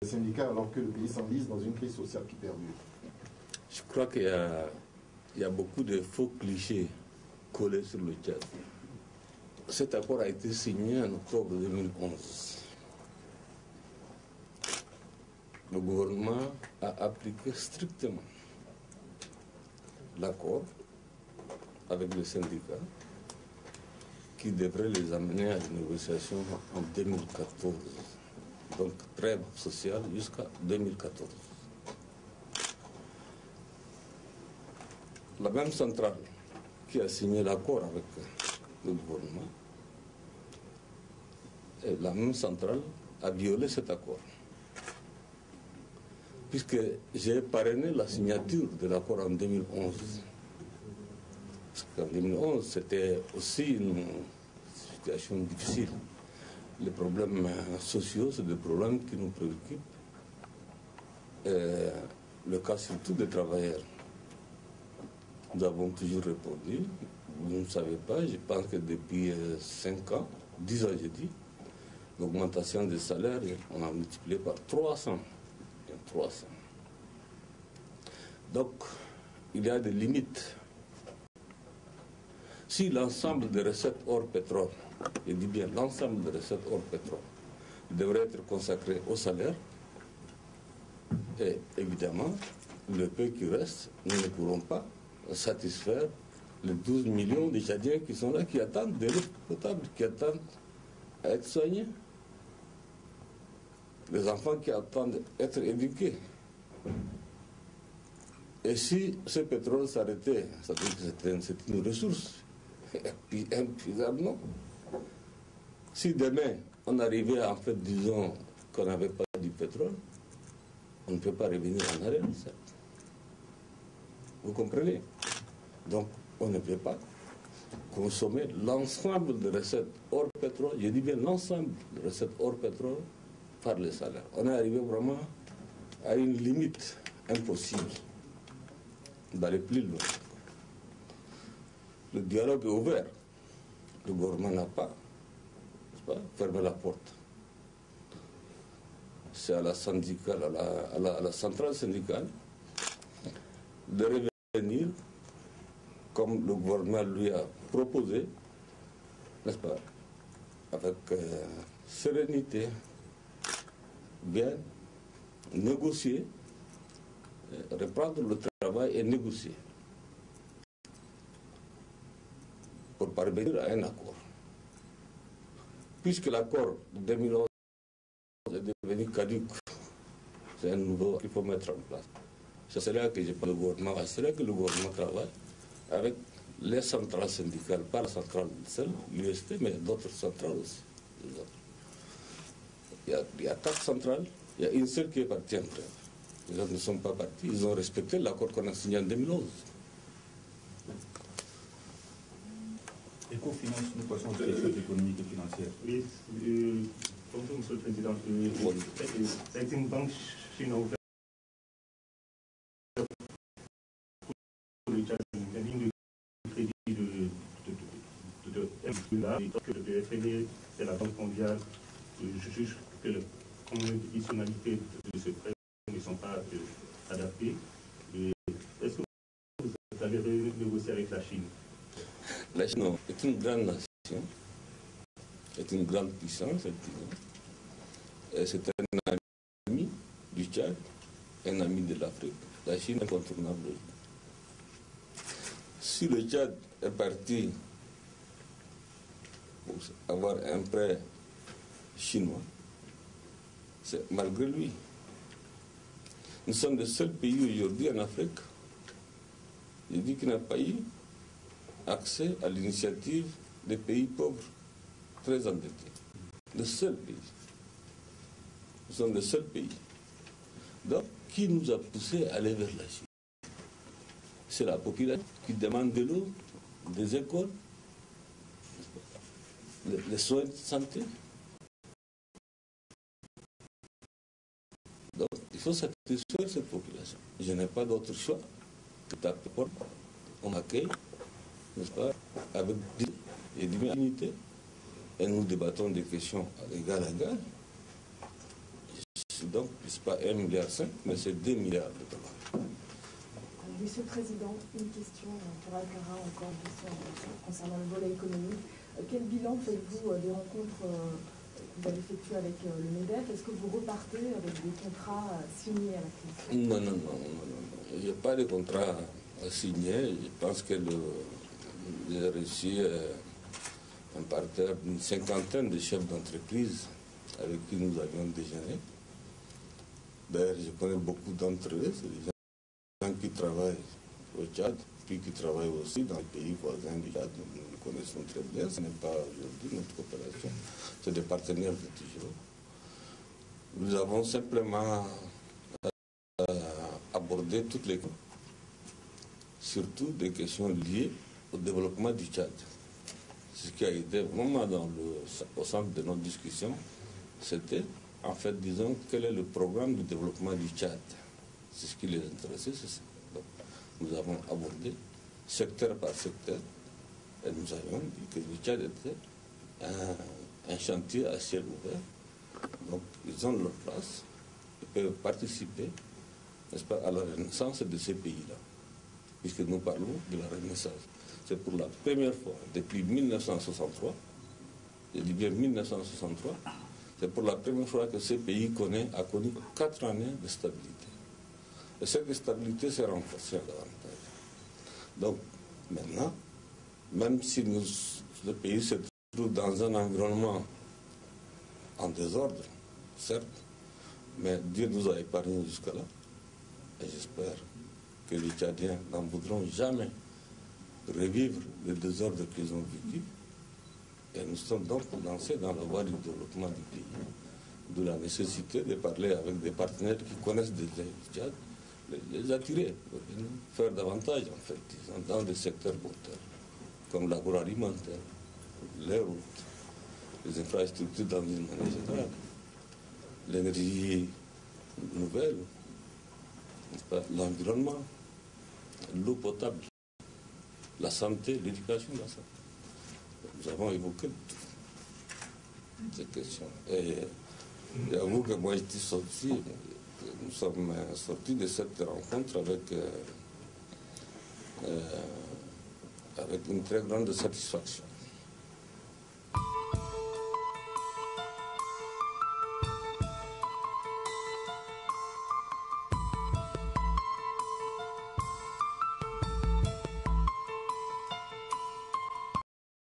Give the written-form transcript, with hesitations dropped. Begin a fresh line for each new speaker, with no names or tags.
syndicats alors que le pays s'enlise dans une crise sociale qui perdure?
Je crois qu'il y a beaucoup de faux clichés collés sur le Tchad. Cet accord a été signé en octobre 2011. Le gouvernement a appliqué strictement l'accord avec les syndicats qui devrait les amener à des négociations en 2014. Donc trêve sociale jusqu'à 2014. La même centrale qui a signé l'accord avec le gouvernement, et la même centrale a violé cet accord. Puisque j'ai parrainé la signature de l'accord en 2011. Parce qu'en 2011, c'était aussi une situation difficile. Les problèmes sociaux, c'est des problèmes qui nous préoccupent. Le cas surtout des travailleurs. Nous avons toujours répondu. Vous ne savez pas, je pense que depuis 5 ans, 10 ans j'ai dit, l'augmentation des salaires, on a multiplié par 300. Donc, il y a des limites. Si l'ensemble des recettes hors pétrole, je dis bien l'ensemble des recettes hors pétrole, devrait être consacré au salaire, et évidemment, le peu qui reste, nous ne pourrons pas satisfaire les 12 millions de Tchadiens qui sont là, qui attendent de l'eau potable, qui attendent à être soignés. Les enfants qui attendent d'être éduqués. Et si ce pétrole s'arrêtait, ça veut dire que c'est une ressource inépuisable, non? Si demain, on arrivait en fait, disons, qu'on n'avait pas du pétrole, on ne peut pas revenir en arrière, certes. Vous comprenez? Donc, on ne peut pas consommer l'ensemble des recettes hors pétrole, je dis bien l'ensemble des recettes hors pétrole, par les salaires. On est arrivé vraiment à une limite impossible d'aller plus loin. Le dialogue est ouvert. Le gouvernement n'a pas, fermé la porte. C'est à la syndicale, à la centrale syndicale de revenir comme le gouvernement lui a proposé, n'est-ce pas, avec sérénité, bien négocier, reprendre le travail et négocier pour parvenir à un accord. Puisque l'accord de 2011 est devenu caduc, c'est un nouveau qu'il faut mettre en place. C'est là que je parle du gouvernement, c'est là que le gouvernement travaille avec les centrales syndicales, pas la centrale seule, l'UST, mais d'autres centrales aussi. Il y a 4 centrales, il y a une seule qui est partie en trêve. Les autres ne sont pas partis, ils ont respecté l'accord qu'on a signé en 2011.
Éco-finance, nous passons aux questions économiques et financières.
Oui, bonjour Monsieur le Président. C'est une banque chinoise pour le Tchad, une ligne de crédit que le FNE et la Banque mondiale jugent que les conditionnalités de ce prêt ne sont pas adaptées. Est-ce que vous avez renégocié avec la Chine?
La Chine est une grande nation, est une grande puissance, c'est un ami du Tchad, un ami de l'Afrique. La Chine est incontournable. Si le Tchad est parti pour avoir un prêt chinois, c'est malgré lui. Nous sommes le seul pays aujourd'hui en Afrique, je dis qu'il n'a pas eu accès à l'initiative des pays pauvres très endettés. Le seul pays. Nous sommes le seul pays. Donc, qui nous a poussé à aller vers la Chine? C'est la population qui demande de l'eau, des écoles, les soins de santé. Donc, il faut satisfaire cette population. Je n'ai pas d'autre choix que taper porte. On m'accueille, n'est-ce pas, avec dignité, et nous débattons des questions à égal à égal. Donc, ce n'est pas 1,5 milliard, mais c'est 2 milliards de dollars.
Monsieur le Président, une question pour Alcara, encore une question concernant le volet économique. Quel bilan faites-vous des rencontres que vous avez effectuées avec le MEDEF? Est-ce que vous repartez avec des contrats signés à la fin?
Non. Il n'y a pas de contrat signé. Je pense que j'ai reçu un partenaire d'une 50aine de chefs d'entreprise avec qui nous avions déjeuné. D'ailleurs, je connais beaucoup d'entre eux. C'est des gens qui travaillent au Tchad, puis qui travaillent aussi dans les pays voisins du Tchad. Nous les connaissons très bien. Ce n'est pas aujourd'hui notre coopération. C'est des partenaires de toujours. Nous avons simplement abordé toutes les questions, surtout des questions liées au développement du Tchad. Ce qui a été vraiment au centre de notre discussion, c'était, en fait, disons, quel est le programme de développement du Tchad. C'est ce qui les intéressait, c'est ça. Donc, nous avons abordé secteur par secteur, et nous avions dit que le Tchad était un chantier à ciel ouvert. Donc, ils ont leur place, ils peuvent participer, n'est-ce pas, à la renaissance de ces pays-là, puisque nous parlons de la renaissance. C'est pour la première fois depuis 1963, je dis bien 1963, c'est pour la première fois que ce pays a connu 4 années de stabilité. Et cette stabilité s'est renforcée davantage. Donc, maintenant, même si le pays se trouve dans un environnement en désordre, certes, mais Dieu nous a épargnés jusque-là. Et j'espère que les Tchadiens n'en voudront jamais revivre le désordre qu'ils ont vécu. Et nous sommes donc lancés dans la voie du développement du pays. D'où la nécessité de parler avec des partenaires qui connaissent déjà le Tchad, les attirer, faire davantage en fait, dans des secteurs porteurs, comme l'agroalimentaire, les routes, les infrastructures dans une manière générale, l'énergie nouvelle, l'environnement, l'eau potable, la santé, l'éducation, la santé. Nous avons évoqué toutes ces questions. Et j'avoue que moi, j'étais sorti, nous sommes sortis de cette rencontre avec une très grande satisfaction.